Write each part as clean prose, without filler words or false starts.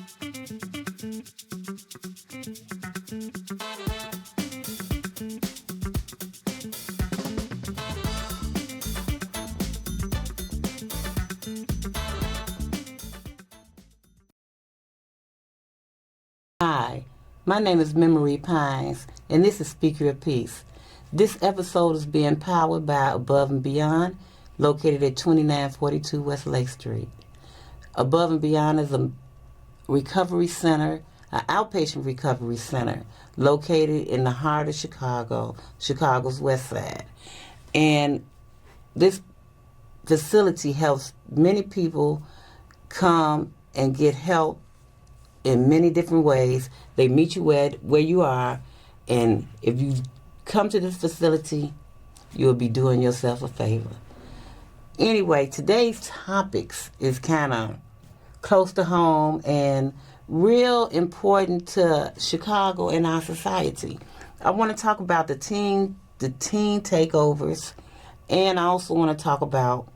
Hi, my name is Memory Pines, and this is Speaker of Peace. This episode is being powered by Above and Beyond, located at 2942 West Lake Street. Above and Beyond is a recovery center, an outpatient recovery center, located in the heart of Chicago, Chicago's west side. And this facility helps many people come and get help in many different ways. They meet you where you are, and if you come to this facility, you'll be doing yourself a favor. Anyway, today's topics is kind of close to home and real important to Chicago and our society. I want to talk about the teen takeovers, and I also want to talk about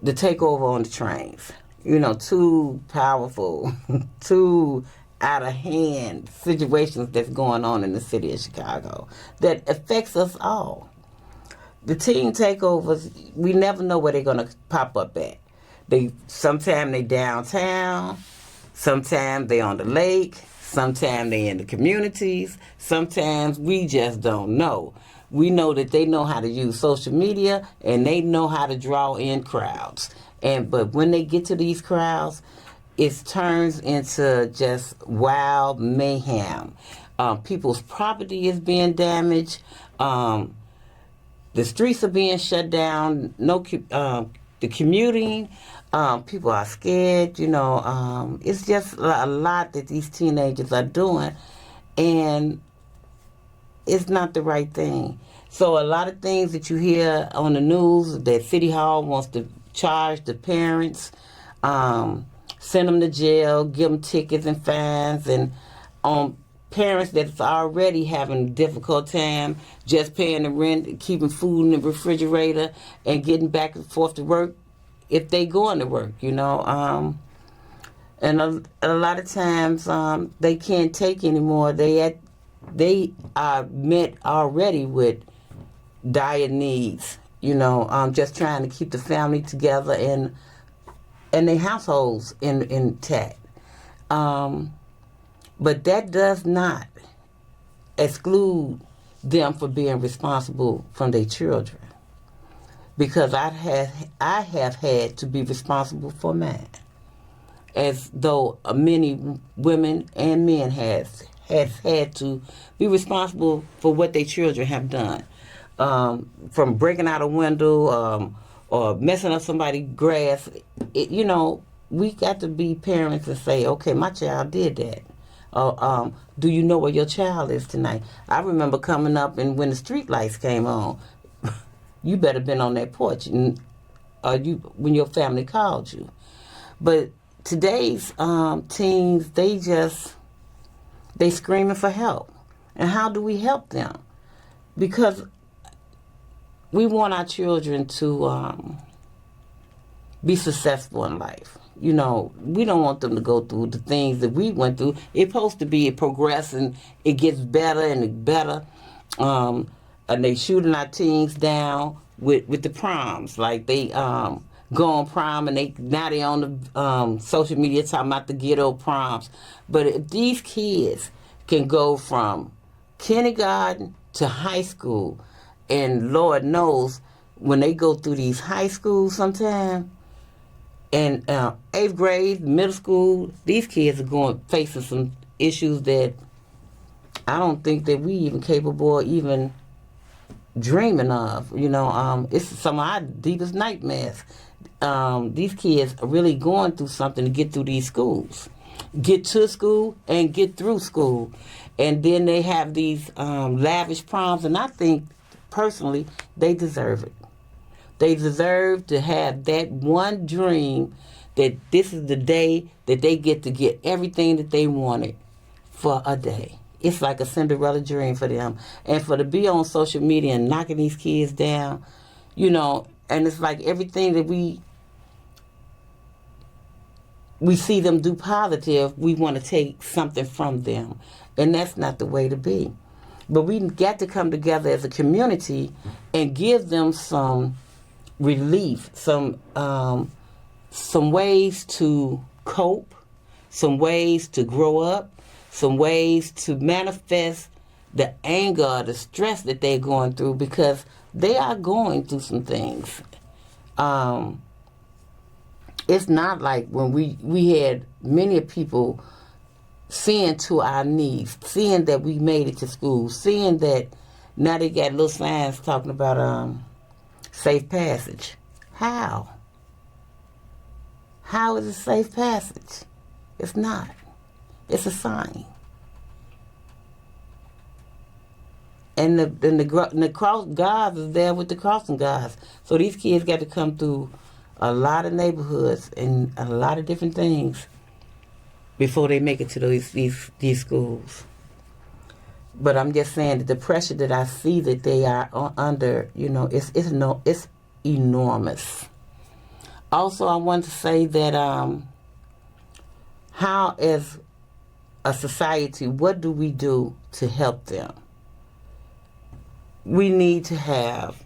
the takeover on the trains. You know, too powerful, too out of hand situations that's going on in the city of Chicago that affects us all. The teen takeovers, we never know where they're going to pop up at. Sometimes they downtown, sometimes they on the lake, sometimes they in the communities, sometimes we just don't know. We know that they know how to use social media and they know how to draw in crowds. But when they get to these crowds, it turns into just wild mayhem. People's property is being damaged. The streets are being shut down. The commuting, people are scared. It's just a lot that these teenagers are doing, and it's not the right thing. So a lot of things that you hear on the news that City Hall wants to charge the parents, send them to jail, give them tickets and fines, and on parents that's already having a difficult time just paying the rent, keeping food in the refrigerator, and getting back and forth to work if they going to work, And a lot of times they can't take anymore. They are met already with dire needs. Just trying to keep the family together and their households intact. But that does not exclude them from being responsible from their children. Because I have had to be responsible for mine, as though many women and men has had to be responsible for what their children have done. From breaking out a window or messing up somebody's grass. We got to be parents and say, okay, my child did that. Do you know where your child is tonight? I remember coming up and when the street lights came on, you better been on that porch when your family called you. But today's teens, they screaming for help. And how do we help them? Because we want our children to be successful in life. We don't want them to go through the things that we went through. It's supposed to be progressing. It gets better and better. And they shooting our teens down with the proms. Like they go on prom and now they on the social media talking about the ghetto proms. But if these kids can go from kindergarten to high school, and Lord knows when they go through these high schools sometime, and 8th grade, middle school, these kids are facing some issues that I don't think that we even capable of even dreaming of. It's some of our deepest nightmares. These kids are really going through something to get through these schools. Get to school and get through school. And then they have these lavish proms, and I think, personally, they deserve it. They deserve to have that one dream that this is the day that they get to get everything that they wanted for a day. It's like a Cinderella dream for them. And for to be on social media and knocking these kids down, and it's like everything that we we see them do positive, we want to take something from them. And that's not the way to be. But we got to come together as a community and give them some relief, some ways to cope, some ways to grow up, some ways to manifest the anger, the stress that they're going through, because they are going through some things. It's not like when we had many people seeing to our needs, seeing that we made it to school, seeing that now they got little signs talking about safe passage. How? How is it safe passage? It's not. It's a sign. And the cross guards is there with the crossing guards. So these kids got to come through a lot of neighborhoods and a lot of different things before they make it to these schools. But I'm just saying that the pressure that I see that they are under, it's enormous. Also, I want to say that how, as a society, what do we do to help them? We need to have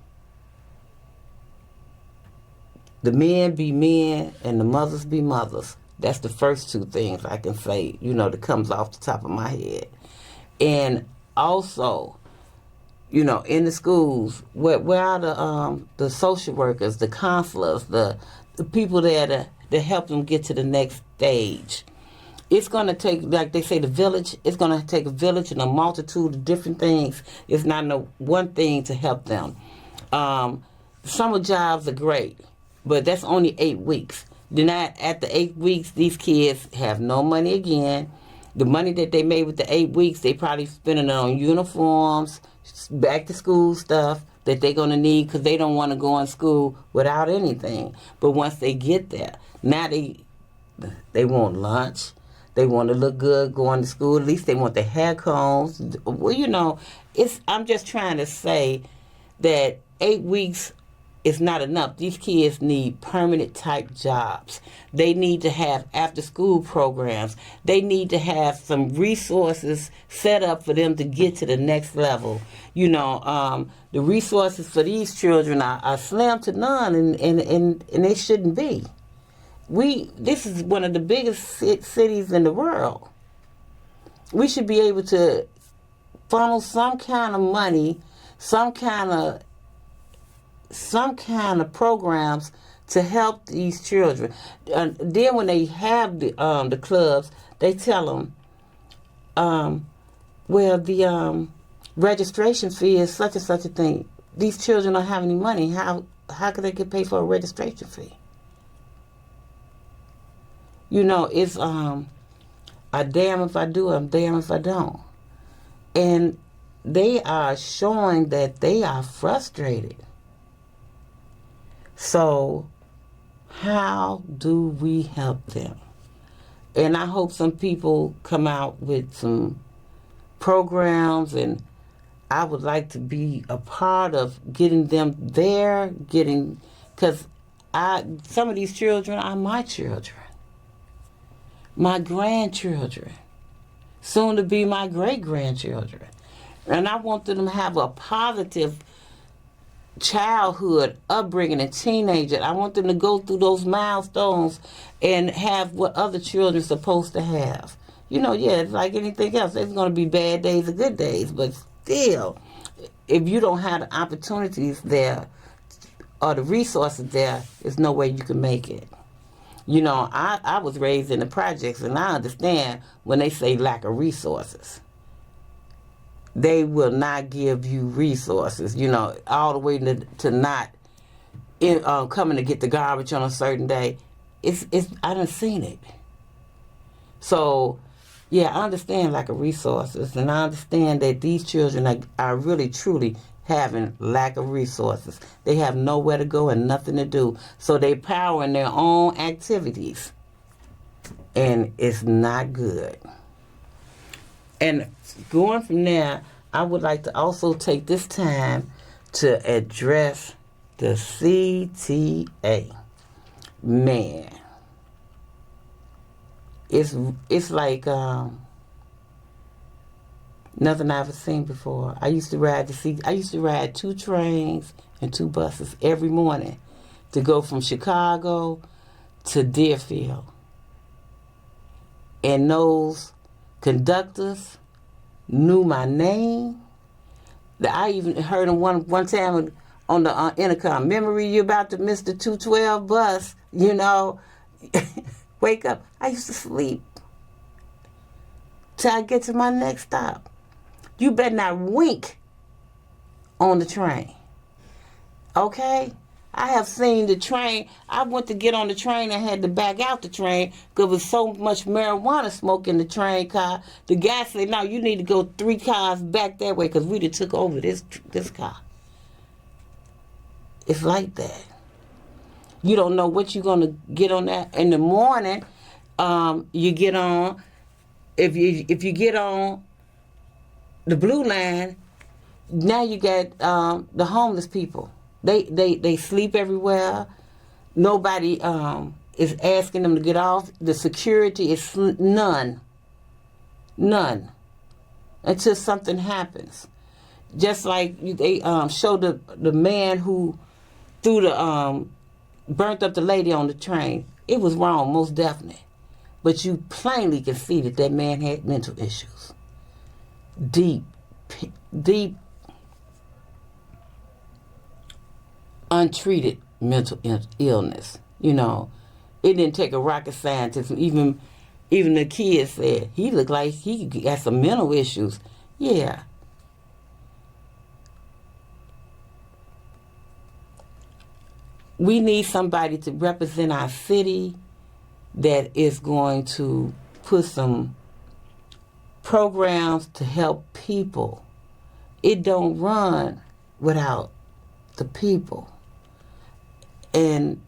the men be men and the mothers be mothers. That's the first two things I can say, that comes off the top of my head. And also, in the schools, where are the social workers, the counselors, the people there to help them get to the next stage? It's going to take, like they say, the village. It's going to take a village and a multitude of different things. It's not no one thing to help them. Summer jobs are great, but that's only 8 weeks. Then at the 8 weeks, these kids have no money again. The money that they made with the 8 weeks, they probably spending it on uniforms, back to school stuff that they're going to need because they don't want to go in school without anything. But once they get there, now they want lunch. They want to look good going to school. At least they want their hair combs. Well, I'm just trying to say that 8 weeks is not enough. These kids need permanent type jobs. They need to have after school programs. They need to have some resources set up for them to get to the next level. The resources for these children are slim to none, and they shouldn't be. This is one of the biggest cities in the world. We should be able to funnel some kind of money, some kind of programs to help these children. And then when they have the clubs, they tell them, the registration fee is such and such a thing. These children don't have any money. How could they get paid for a registration fee? It's a damn if I do, I'm damn if I don't. And they are showing that they are frustrated. So how do we help them? And I hope some people come out with some programs, and I would like to be a part of getting them there, because some of these children are my children. My grandchildren, soon to be my great-grandchildren. And I want them to have a positive childhood, upbringing, and teenager. I want them to go through those milestones and have what other children are supposed to have. It's like anything else. There's going to be bad days and good days, but still, if you don't have the opportunities there or the resources there, there's no way you can make it. I was raised in the projects, and I understand when they say lack of resources. They will not give you resources, all the way to not coming to get the garbage on a certain day. I done seen it. So, yeah, I understand lack of resources, and I understand that these children are really, truly having lack of resources. They have nowhere to go and nothing to do. So they powering their own activities. And it's not good. And going from there, I would like to also take this time to address the CTA. Man, it's like nothing I've ever seen before. I used to ride 2 trains and 2 buses every morning to go from Chicago to Deerfield. And those conductors knew my name. I even heard them one time on the intercom. Memory, you about to miss the 212 bus, Wake up. I used to sleep till I get to my next stop. You better not wink on the train. Okay? I have seen the train. I went to get on the train and had to back out the train because there was so much marijuana smoke in the train car. The guy said, no, you need to go 3 cars back that way because we done took over this car. It's like that. You don't know what you're going to get on that. In the morning, you get on, if you get on the blue line, now you got the homeless people. They sleep everywhere. Nobody is asking them to get off. The security is none. Until something happens. Just like they show the man who threw burnt up the lady on the train. It was wrong, most definitely. But you plainly can see that man had mental issues. Deep untreated mental illness. It didn't take a rocket scientist. Even the kids said he looked like he got some mental issues. Yeah. We need somebody to represent our city that is going to put some programs to help people. It don't run without the people. And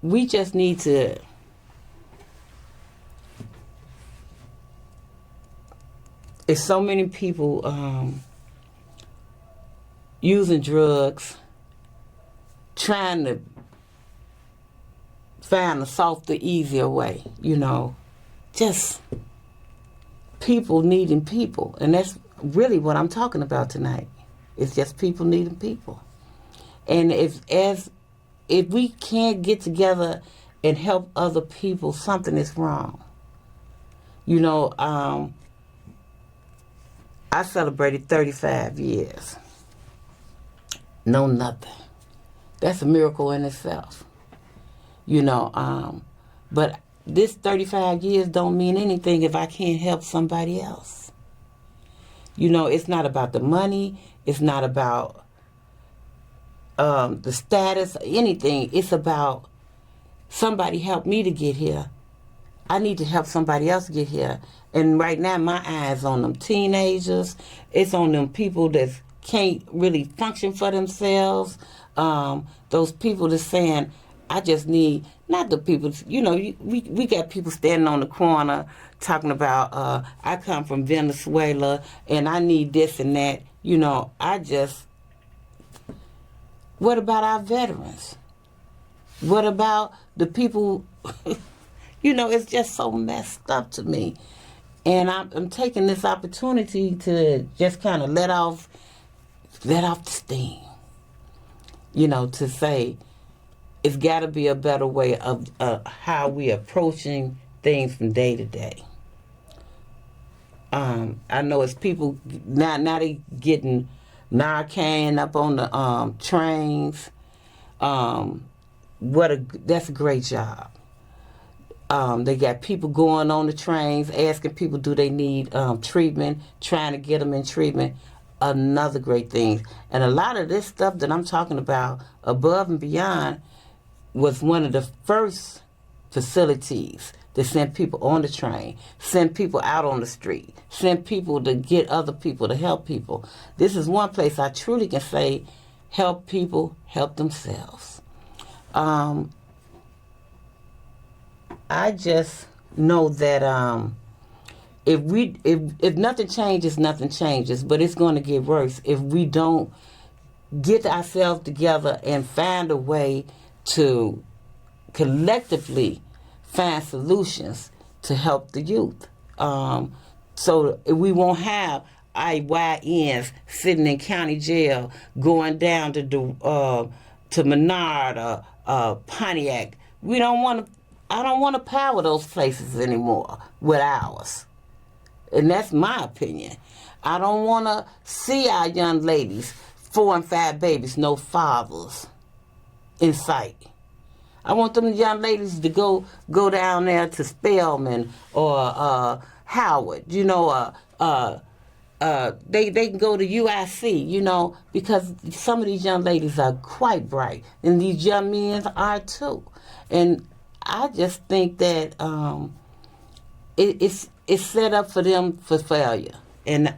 we just need to there's so many people using drugs, trying to find a softer, easier way, just people needing people. And that's really what I'm talking about tonight. It's just people needing people. And if we can't get together and help other people, something is wrong. I celebrated 35 years. No nothing. That's a miracle in itself. But this 35 years don't mean anything if I can't help somebody else. It's not about the money. It's not about the status or anything. It's about somebody helped me to get here. I need to help somebody else get here. And right now, my eyes on them teenagers. It's on them people that can't really function for themselves. Those people that's saying, I just need, not the people, we got people standing on the corner talking about, I come from Venezuela and I need this and that. What about our veterans? What about the people, it's just so messed up to me. And I'm taking this opportunity to just kind of let off the steam, to say, it's got to be a better way of how we approaching things from day to day. I know it's people now they getting Narcan up on the trains. That's a great job. They got people going on the trains asking people do they need treatment, trying to get them in treatment. Another great thing. And a lot of this stuff that I'm talking about, Above and Beyond, was one of the first facilities to send people on the train, send people out on the street, send people to get other people, to help people. This is one place I truly can say, help people help themselves. I just know that if nothing changes, nothing changes, but it's going to get worse if we don't get ourselves together and find a way to collectively find solutions to help the youth. So we won't have IYNs sitting in county jail going down to Menard or Pontiac. We don't want to. I don't want to power those places anymore with ours, and that's my opinion. I don't want to see our young ladies, 4 and 5 babies, no fathers in sight. I want them young ladies to go down there to Spelman or Howard, they can go to UIC, because some of these young ladies are quite bright, and these young men are too. And I just think that it's set up for them for failure, and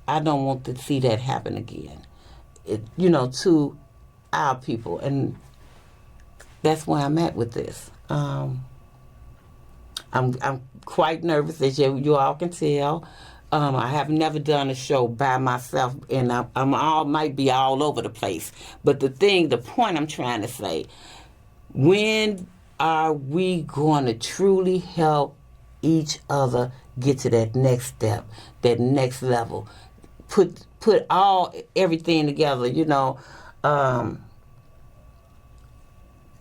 I don't want to see that happen again. To our people, and that's where I'm at with this. I'm quite nervous, as you all can tell. I have never done a show by myself, and might be all over the place. But the point I'm trying to say, when are we going to truly help each other get to that next step, that next level? Put everything together,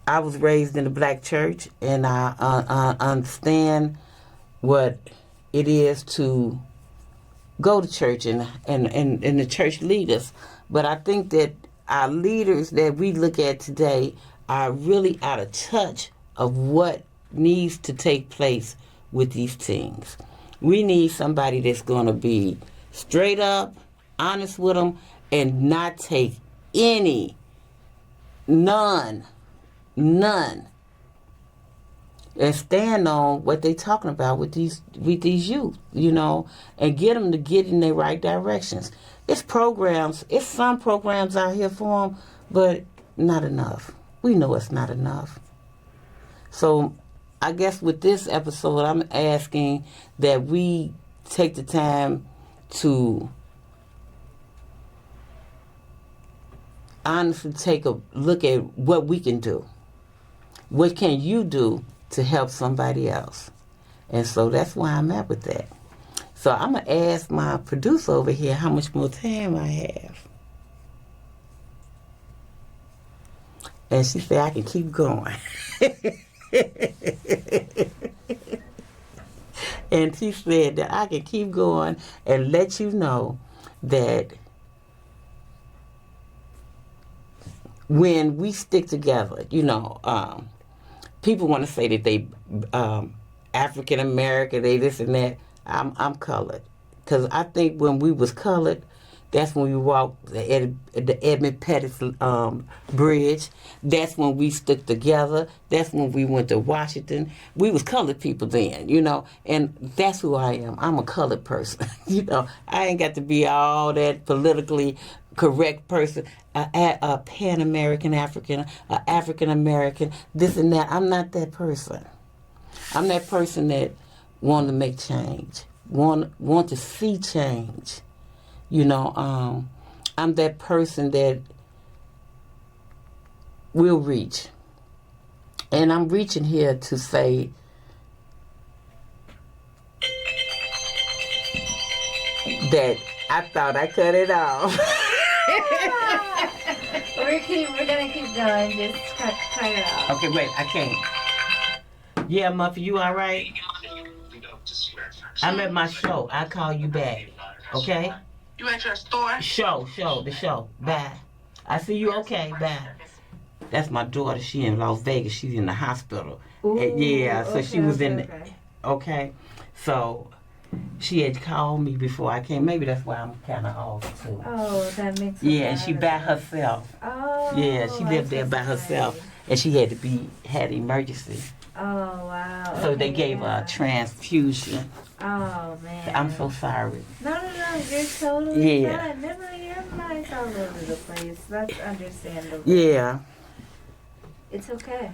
I was raised in the black church, and I understand what it is to go to church and the church leaders. But I think that our leaders that we look at today are really out of touch of what needs to take place with these things. We need somebody that's going to be straight up, honest with them, and not take none, and stand on what they talking about with these youth, and get them to get in the right directions. It's some programs out here for them, but not enough. We know it's not enough. So I guess with this episode, I'm asking that we take the time to honestly take a look at what we can do. What can you do to help somebody else? And so that's why I'm at with that. So I'm going to ask my producer over here how much more time I have. And she said I can keep going. And she said that I can keep going and let you know that when we stick together, people want to say that they African American, they this and that. I'm colored, because I think when we was colored, that's when we walked the Edmund Pettus Bridge. That's when we stuck together. That's when we went to Washington. We was colored people then, and that's who I am. I'm a colored person. I ain't got to be all that politically correct person, a Pan-American African, African-American, this and that. I'm not that person. I'm that person that want to make change, want to see change. I'm that person that will reach. And I'm reaching here to say that I thought I cut it off. We're gonna keep going. Just cut it off. Okay, wait, I can't. Yeah, Muffy, you all right? I'm at my show. I'll call you back. Okay? You at your store? The show. Bye. I see you. Okay, bye. That's my daughter. She in Las Vegas. She's in the hospital. Ooh, so she was in. Okay. Okay. So she had called me before I came. Maybe that's why I'm kind of off too. Oh, that makes sense. Yeah, and she by herself. Oh. Yeah, she lived there by herself, and she had emergency. Oh, wow. So they gave her a transfusion. Oh, man. I'm so sorry. No, you're totally Yeah. fine. Never, your mind's all over the place. That's understandable. Yeah. It's okay.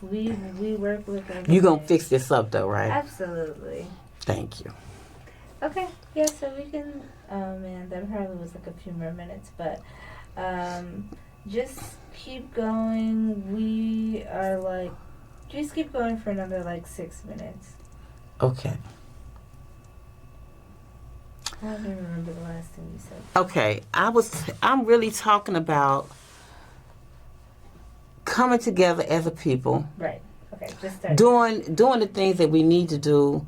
We work with everything. You gonna fix this up though, right? Absolutely. Thank you. Okay. Yeah, so we can, man, that probably was like a few more minutes, but just keep going. We are just keep going for another 6 minutes. Okay. I don't even remember the last thing you said. Okay. I'm really talking about coming together as a people. Right. Okay. Just start. Doing the things that we need to do.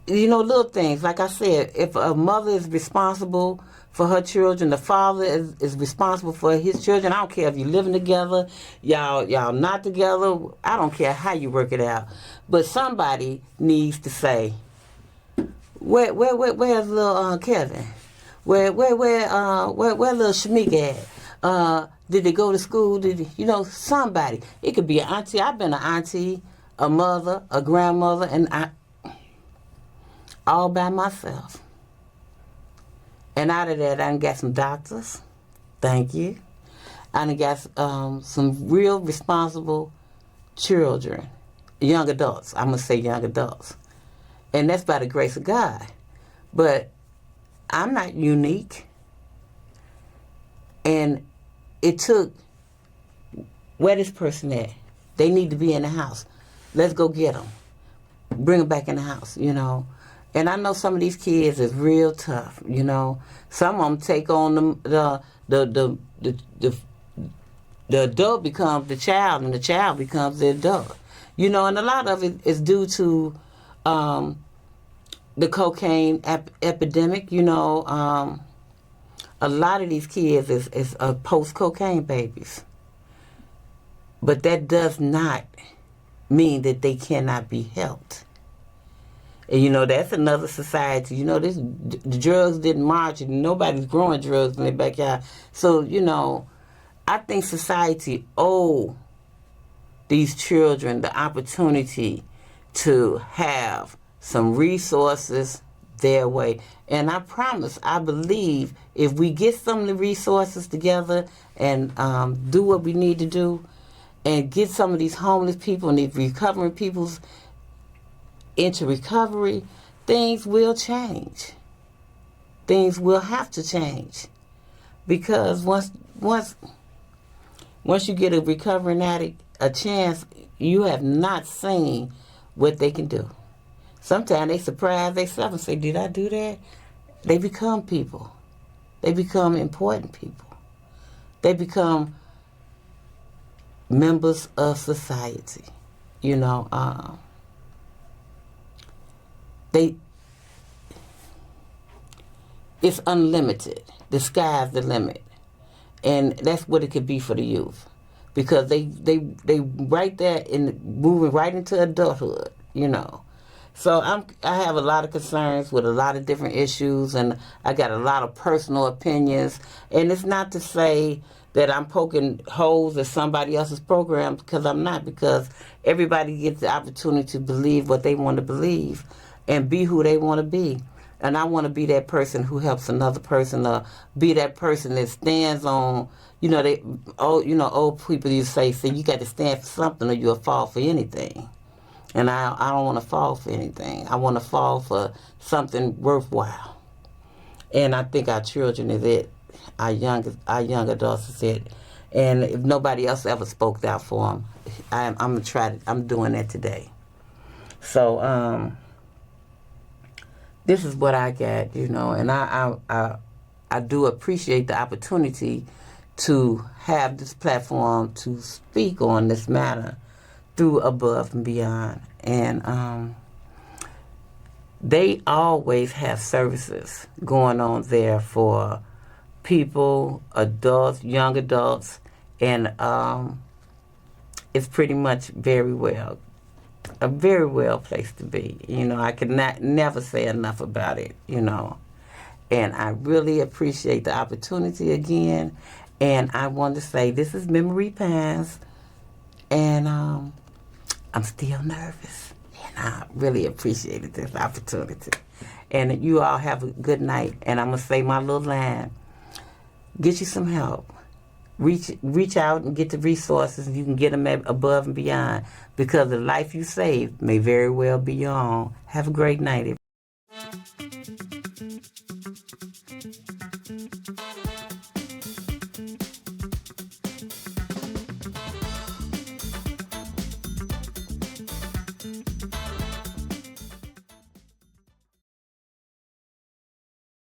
Little things. Like I said, if a mother is responsible for her children, the father is responsible for his children. I don't care if you're living together, y'all not together. I don't care how you work it out. But somebody needs to say, where's little Kevin? Where little Shamika at? Did they go to school? Somebody. It could be an auntie. I've been an auntie, a mother, a grandmother, and all by myself. And out of that, I done got some doctors. Thank you. I done got some real responsible children, young adults. I'm going to say young adults. And that's by the grace of God. But I'm not unique. And it took, where this person at? They need to be in the house. Let's go get them. Bring them back in the house, And I know some of these kids is real tough, Some of them take on the adult becomes the child, and the child becomes the adult, And a lot of it is due to the cocaine epidemic, A lot of these kids is post-cocaine babies. But that does not mean that they cannot be helped. And that's another society. The drugs didn't march, and nobody's growing drugs in their backyard. So, I think society owe these children the opportunity to have some resources their way. And I believe if we get some of the resources together and do what we need to do and get some of these homeless people and these recovering peoples into recovery, things will change. Things will have to change. Because once you get a recovering addict a chance, you have not seen what they can do. Sometimes they surprise themselves and say, did I do that? They become people. They become important people. They become members of society. It's unlimited. The sky's the limit. And that's what it could be for the youth. Because they right there moving right into adulthood, So I have a lot of concerns with a lot of different issues, and I got a lot of personal opinions. And it's not to say that I'm poking holes in somebody else's program, because I'm not, because everybody gets the opportunity to believe what they want to believe and be who they want to be. And I want to be that person who helps another person, or be that person that stands on, old people used to say, you got to stand for something or you'll fall for anything. And I don't want to fall for anything. I want to fall for something worthwhile. And I think our children is it. Our young adults is it. And if nobody else ever spoke out for them, I'm gonna try. I'm doing that today. So this is what I got, and I do appreciate the opportunity to have this platform to speak on this matter through Above and Beyond. And they always have services going on there for people, adults, young adults, and it's pretty much a very well place to be. I could never say enough about it, And I really appreciate the opportunity again. And I want to say this is Memory Pines, and I'm still nervous. And I really appreciated this opportunity. And you all have a good night. And I'm going to say my little line. Get you some help. Reach out and get the resources, and you can get them at Above and Beyond, because the life you save may very well be your own. Have a great night, everybody.